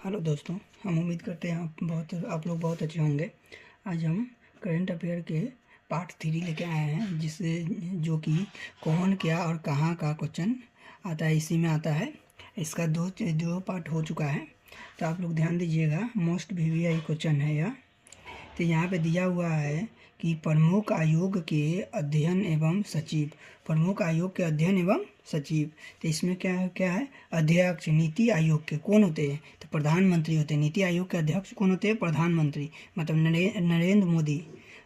Hello दोस्तों, हम उम्मीद करते हैं आप लोग बहुत अच्छे होंगे। आज हम करंट अफेयर के पार्ट 3 लेके आए हैं, जिससे जो कि कौन क्या और कहाँ का क्वेश्चन आता है, इसी में आता है। इसका दो पार्ट हो चुका है, तो आप लोग ध्यान दीजिएगा। मोस्ट वीवीआई क्वेश्चन है यह। तो यहाँ पे दिया हुआ है कि प्रमुख आयोग के अध्ययन एवं सचिव, प्रमुख आयोग के अध्ययन एवं सचिव। तो इसमें क्या है अध्यक्ष नीति आयोग के कौन होते हैं? तो प्रधानमंत्री होते हैं। नीति आयोग के अध्यक्ष कौन होते हैं? प्रधानमंत्री, मतलब नरेंद्र मोदी।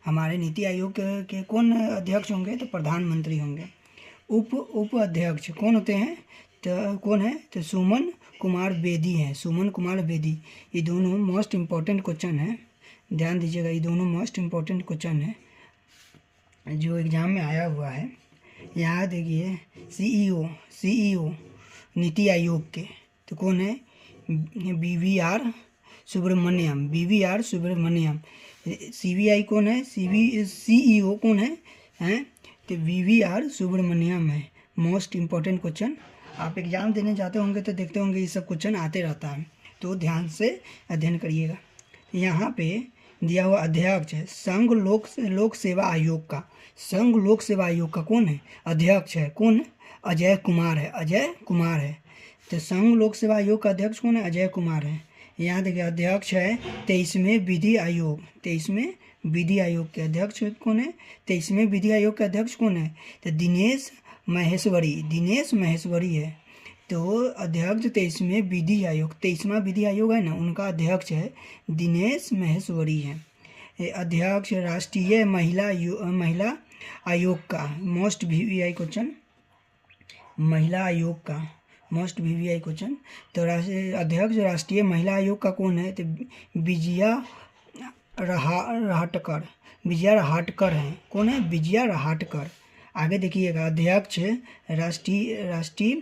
हमारे नीति आयोग के कौन अध्यक्ष होंगे? तो प्रधानमंत्री होंगे। उप अध्यक्ष कौन होते हैं? तो कौन है? तो सुमन कुमार बेदी हैं, सुमन कुमार बेदी। ये दोनों मोस्ट इम्पॉर्टेंट क्वेश्चन है, ध्यान दीजिएगा। ये दोनों मोस्ट इम्पॉर्टेंट क्वेश्चन है जो एग्ज़ाम में आया हुआ है। यहाँ देखिए सीईओ नीति आयोग के तो कौन है? BVR सुब्रमण्यम। CBI कौन है? CEO कौन है? तो BVR सुब्रमण्यम है। मोस्ट इम्पॉर्टेंट क्वेश्चन आप एग्ज़ाम देने जाते होंगे तो देखते होंगे ये सब क्वेश्चन आते रहता है, तो ध्यान से अध्ययन करिएगा। यहाँ पे दिया हुआ अध्यक्ष है संघ लोक सेवा आयोग का। संघ लोक सेवा आयोग का कौन है? अध्यक्ष है कौन है? अजय कुमार है। तो संघ लोक सेवा आयोग का अध्यक्ष कौन है? अजय कुमार है। यहाँ देखिए अध्यक्ष है 23वें विधि आयोग। 23वें विधि आयोग के अध्यक्ष कौन है? 23वें विधि आयोग के अध्यक्ष कौन है? तो दिनेश महेश्वरी है। तो अध्यक्ष 23वें विधि आयोग, 23वां विधि आयोग है ना, उनका अध्यक्ष है दिनेश महेश्वरी है। अध्यक्ष राष्ट्रीय महिला आयोग का मोस्ट वीवीआई क्वेश्चन, महिला आयोग का मोस्ट वीवीआई क्वेश्चन। तो अध्यक्ष राष्ट्रीय महिला आयोग का कौन है? तो विजया रहाटकर है। कौन है? विजया रहाटकर। आगे देखिएगा अध्यक्ष राष्ट्रीय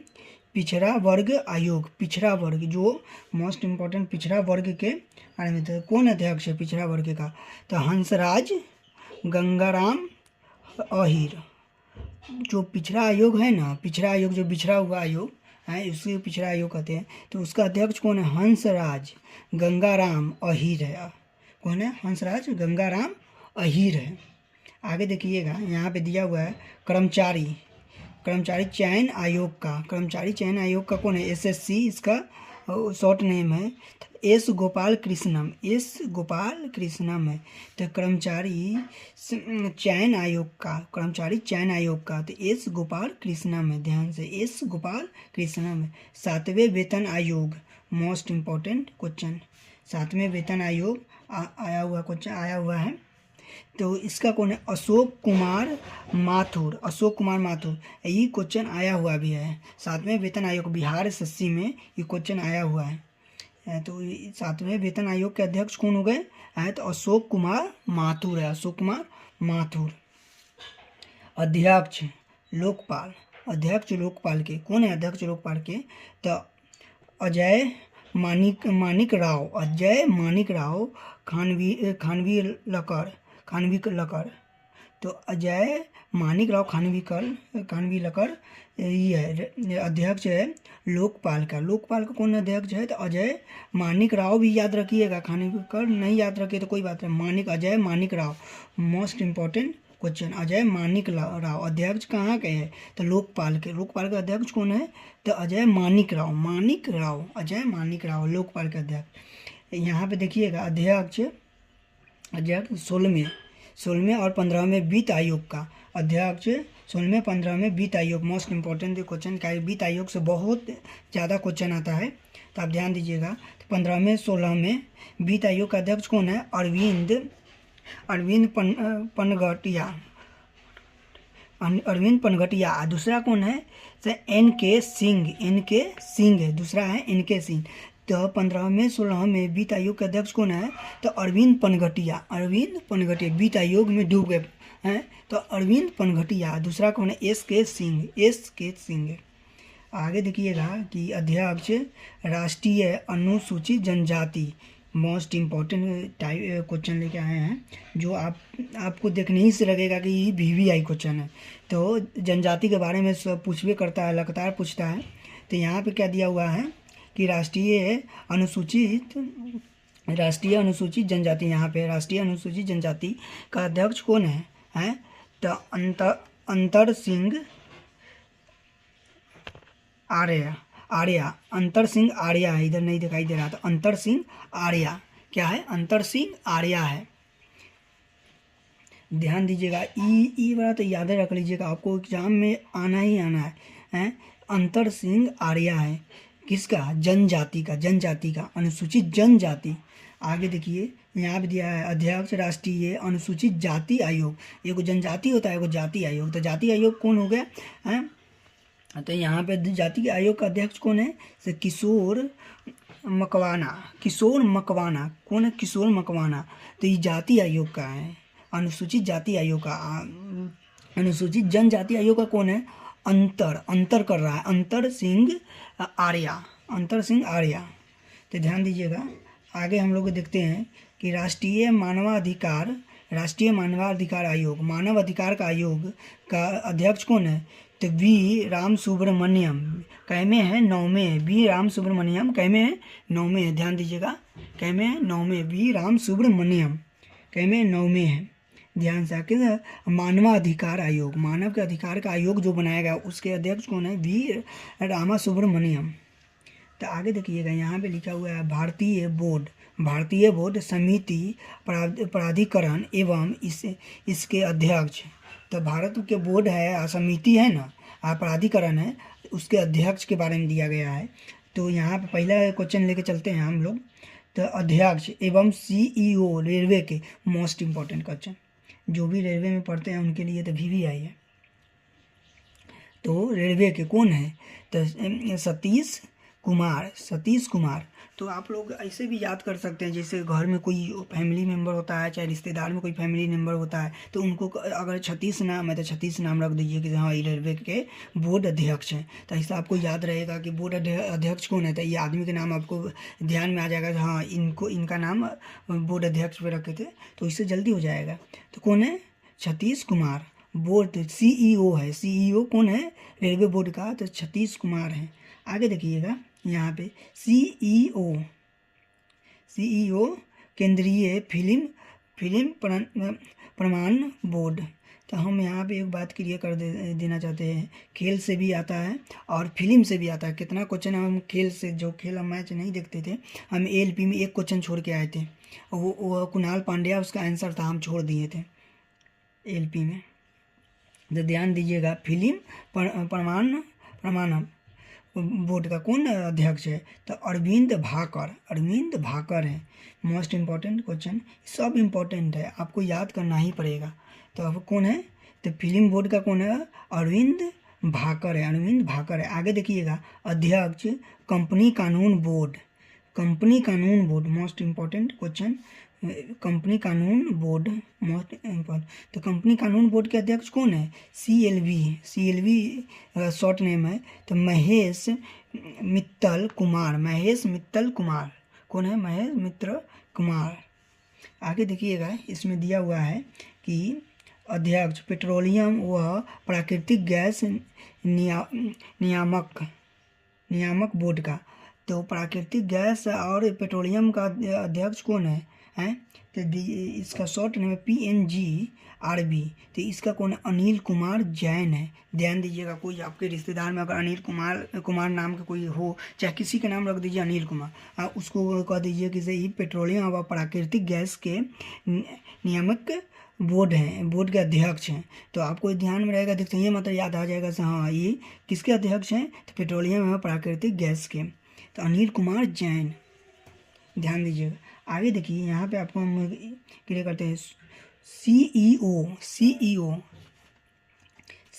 पिछड़ा वर्ग आयोग, पिछड़ा वर्ग जो मोस्ट इम्पोर्टेंट पिछड़ा वर्ग के बारे में। तो कौन अध्यक्ष है पिछड़ा वर्ग का? तो हंसराज गंगाराम अहीर। जो पिछड़ा आयोग है ना, पिछड़ा आयोग जो बिछड़ा हुआ आयोग है, उसे पिछड़ा आयोग कहते हैं। तो उसका अध्यक्ष कौन है? हंसराज गंगाराम अहीर है। कौन है? हंसराज गंगाराम अहीर है। आगे देखिएगा यहाँ पे दिया हुआ है कर्मचारी चयन आयोग का। कर्मचारी चयन आयोग का कौन है? SSC इसका शॉर्ट नेम है। एस गोपाल कृष्णम है। तो कर्मचारी चयन आयोग का तो एस गोपाल कृष्णम है। ध्यान से एस गोपाल कृष्णम है। 7वें वेतन आयोग मोस्ट इम्पोर्टेंट क्वेश्चन, 7वें वेतन आयोग आया हुआ है। तो इसका कौन है? अशोक कुमार माथुर। ये क्वेश्चन आया हुआ भी है 7वें वेतन आयोग, बिहार SSC में ये क्वेश्चन आया हुआ है। तो 7वें वेतन आयोग के अध्यक्ष कौन हो गए? तो अशोक कुमार माथुर है, अशोक कुमार माथुर। अध्यक्ष लोकपाल के कौन है? अध्यक्ष लोकपाल के तो अजय मानिक राव खानविलकर। तो अजय मानिक राव खानविलकर ये है अध्यक्ष है लोकपाल का कौन अध्यक्ष है? तो अजय मानिक राव भी याद रखिएगा, खानविलकर नहीं याद रखिए तो कोई बात नहीं। Ajay Manik Rao most important question. Ajay Manik Rao अध्यक्ष कहाँ के है? तो लोकपाल का अध्यक्ष कौन है? तो अजय मानिक राव अजय मानिक राव लोकपाल के अध्यक्ष। यहाँ पे देखिएगा अध्यक्ष 16वें और 15वें वित्त आयोग का अध्यक्ष, 16वें 15वें वित्त आयोग मोस्ट इम्पोर्टेंट क्वेश्चन का। वित्त आयोग से बहुत ज़्यादा क्वेश्चन आता है, तो आप ध्यान दीजिएगा। तो 15वें 16वें वित्त आयोग का अध्यक्ष कौन है? अरविंद पनघटिया। दूसरा कौन है? तो NK सिंह है, दूसरा है NK सिंह। तो 15वें 16वें वित्त आयोग के अध्यक्ष कौन है? तो अरविंद पनघटिया वित्त आयोग में डूब गए हैं, तो अरविंद पनघटिया। दूसरा कौन है? SK सिंह। आगे देखिएगा कि अध्यक्ष राष्ट्रीय अनुसूचित जनजाति मोस्ट इम्पॉर्टेंट क्वेश्चन लेके आए हैं, जो आपको देखने ही से लगेगा कि ये VVI क्वेश्चन है। तो जनजाति के बारे में सब पूछवे करता है, लगातार पूछता है। तो यहाँ पे क्या दिया हुआ है कि राष्ट्रीय अनुसूचित जनजाति, यहाँ पे राष्ट्रीय अनुसूचित जनजाति का अध्यक्ष कौन है? तो अंतर सिंह आर्या अंतर सिंह आर्या है, इधर नहीं दिखाई दे रहा था। अंतर सिंह आर्या क्या है? अंतर सिंह आर्या है। ध्यान दीजिएगा, ई वाला तो याद रख लीजिएगा, आपको एग्जाम में आना ही आना है। अंतर सिंह आर्या है किसका? जनजाति का, अनुसूचित जनजाति। आगे देखिए यहाँ पे दिया है अध्यक्ष राष्ट्रीय अनुसूचित जाति आयोग। एगो जनजाति होता है, एगो जाति आयोग। तो जाति आयोग कौन हो गया है? तो यहाँ पे जाति आयोग का अध्यक्ष कौन है? से किशोर मकवाना कौन है? किशोर मकवाना। तो ये जाति आयोग का है, अनुसूचित जाति आयोग का। अनुसूचित जनजाति आयोग का कौन है? अंतर कर रहा है, अंतर सिंह आर्या। तो ध्यान दीजिएगा, आगे हम लोग देखते हैं कि राष्ट्रीय मानवाधिकार आयोग, मानव अधिकार का आयोग का अध्यक्ष कौन है? तो वी राम सुब्रमण्यम। कैमे है? 9वें है। वी राम सुब्रमण्यम कैमे है? 9वें है। ध्यान दीजिएगा, कैमे है? 9वें। वी राम सुब्रमण्यम कैमे 9वें है। ध्यान से आके मानवाधिकार आयोग, मानव के अधिकार का आयोग जो बनाया गया उसके अध्यक्ष कौन है? वी रामा सुब्रमण्यम। तो आगे देखिएगा, यहाँ पे लिखा हुआ है भारतीय बोर्ड समिति प्राधिकरण एवं इसके अध्यक्ष। तो भारत के बोर्ड है, समिति है ना, प्राधिकरण है, उसके अध्यक्ष के बारे में दिया गया है। तो यहाँ पे पहला क्वेश्चन लेके चलते हैं हम लोग। तो अध्यक्ष एवं CEO रेलवे के, मोस्ट इम्पोर्टेंट क्वेश्चन, जो भी रेलवे में पढ़ते हैं उनके लिए तो VVI है। तो रेलवे के कौन है? तो सतीश कुमार। तो आप लोग ऐसे भी याद कर सकते हैं, जैसे घर में कोई फैमिली मेम्बर होता है, चाहे रिश्तेदार में कोई फैमिली मेम्बर होता है, तो उनको अगर सतीश नाम है तो सतीश नाम रख दीजिए कि हाँ ये रेलवे के बोर्ड अध्यक्ष हैं। तो ऐसा आपको याद रहेगा कि बोर्ड अध्यक्ष कौन है, तो ये आदमी के नाम आपको ध्यान में आ जाएगा कि हाँ इनका नाम बोर्ड अध्यक्ष पे रखे थे, तो इससे जल्दी हो जाएगा। तो कौन है? सतीश कुमार। बोर्ड CEO है, CEO कौन है रेलवे बोर्ड का? तो सतीश कुमार है। आगे देखिएगा यहाँ पे CEO केंद्रीय फिल्म प्रमाण बोर्ड। तो हम यहाँ पे एक बात क्लियर कर देना चाहते हैं, खेल से भी आता है और फिल्म से भी आता है। कितना क्वेश्चन हम खेल से, जो खेल हम मैच नहीं देखते थे, हम ALP में एक क्वेश्चन छोड़ के आए थे, वो कुणाल पांड्या उसका आंसर था, हम छोड़ दिए थे ALP में। तो ध्यान दीजिएगा, फिल्म प्रमाणम बोर्ड का कौन अध्यक्ष है? तो अरविंद भाकर है। मोस्ट इम्पॉर्टेंट क्वेश्चन, सब इम्पॉर्टेंट है, आपको याद करना ही पड़ेगा। तो अब कौन है? तो फिल्म बोर्ड का कौन है? अरविंद भाकर है। आगे देखिएगा, अध्यक्ष कंपनी कानून board, most important question, company कानून बोर्ड मोस्ट इम्पोर्टेंट। तो कंपनी कानून बोर्ड के अध्यक्ष कौन है? CLV शॉर्ट नेम है। तो महेश मित्तल कुमार कौन है? महेश मित्र कुमार। आगे देखिएगा, इसमें दिया हुआ है कि अध्यक्ष पेट्रोलियम व प्राकृतिक गैस नियामक बोर्ड का। तो प्राकृतिक गैस और पेट्रोलियम का अध्यक्ष कौन है? तो इसका शॉर्ट नेम है PNGRB। तो इसका कौन है? अनिल कुमार जैन है। ध्यान दीजिएगा, कोई आपके रिश्तेदार में अगर अनिल कुमार नाम का कोई हो, चाहे किसी का नाम रख दीजिए अनिल कुमार, उसको कह दीजिए कि ये पेट्रोलियम व प्राकृतिक गैस के नियामक बोर्ड के अध्यक्ष हैं। तो आपको ध्यान में रहेगा, देखते ये मतलब याद आ जाएगा से हाँ ये किसके अध्यक्ष हैं? तो पेट्रोलियम व प्राकृतिक गैस के, तो अनिल कुमार जैन। ध्यान दीजिएगा, आगे देखिए यहाँ पे आपको हम क्लियर करते हैं।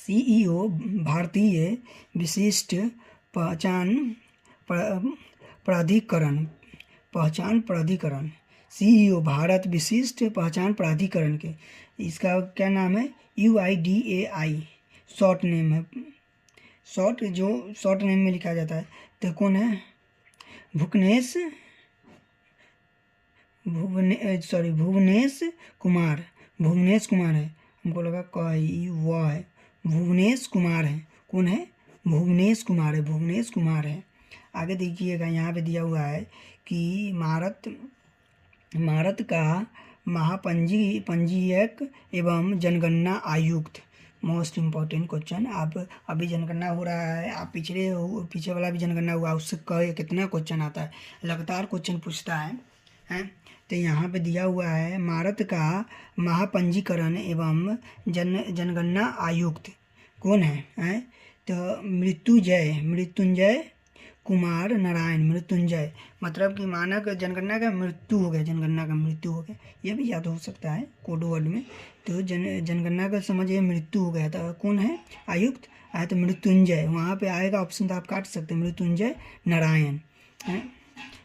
CEO भारतीय विशिष्ट पहचान प्राधिकरण, CEO भारत विशिष्ट पहचान प्राधिकरण के, इसका क्या नाम है? UIDAI शॉर्ट नेम है। शॉर्ट नेम में लिखा जाता है। तो कौन है? भुवनेश कुमार है। हमको लगा वो है, भुवनेश कुमार है। कौन है? भुवनेश कुमार है। आगे देखिएगा, यहाँ पे दिया हुआ है कि भारत का पंजीयक एवं जनगणना आयुक्त, मोस्ट इम्पॉर्टेंट क्वेश्चन। आप अभी जनगणना हो रहा है, आप पीछे वाला भी जनगणना हुआ, उससे कितना क्वेश्चन आता है, लगातार क्वेश्चन पूछता है। तो यहाँ पे दिया हुआ है भारत का महापंजीकरण एवं जनगणना आयुक्त कौन है? तो मृत्युंजय कुमार नारायण, मृत्युंजय मतलब कि मानक जनगणना का मृत्यु हो गया, ये भी याद हो सकता है कोड वर्ड में। तो जनगणना का समझिए मृत्यु हो गया था, कौन है आयुक्त? आया तो मृत्युंजय, वहाँ पे आएगा ऑप्शन तो आप काट सकते हैं, मृत्युंजय नारायण है।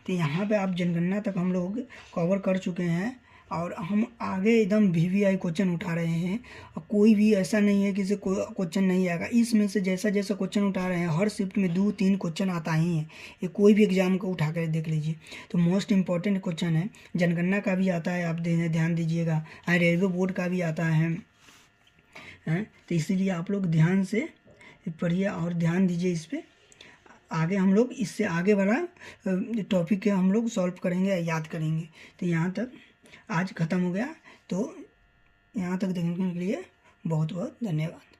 तो यहाँ पे आप जनगणना तक हम लोग कवर कर चुके हैं और हम आगे एकदम VVI क्वेश्चन उठा रहे हैं। और कोई भी ऐसा नहीं है कि से कोई क्वेश्चन नहीं आएगा, इसमें से जैसा जैसा क्वेश्चन उठा रहे हैं हर शिफ्ट में 2-3 क्वेश्चन आता ही है। ये कोई भी एग्जाम को उठा कर देख लीजिए, तो मोस्ट इंपॉर्टेंट क्वेश्चन है। जनगणना का भी आता है, आप ध्यान दीजिएगा, रेलवे बोर्ड का भी आता है। तो इसीलिए आप लोग ध्यान से पढ़िए और ध्यान दीजिए इस पर। आगे हम लोग इससे आगे वाला टॉपिक हम लोग सॉल्व करेंगे, याद करेंगे। तो यहाँ तक आज ख़त्म हो गया। तो यहाँ तक देखने के लिए बहुत बहुत धन्यवाद।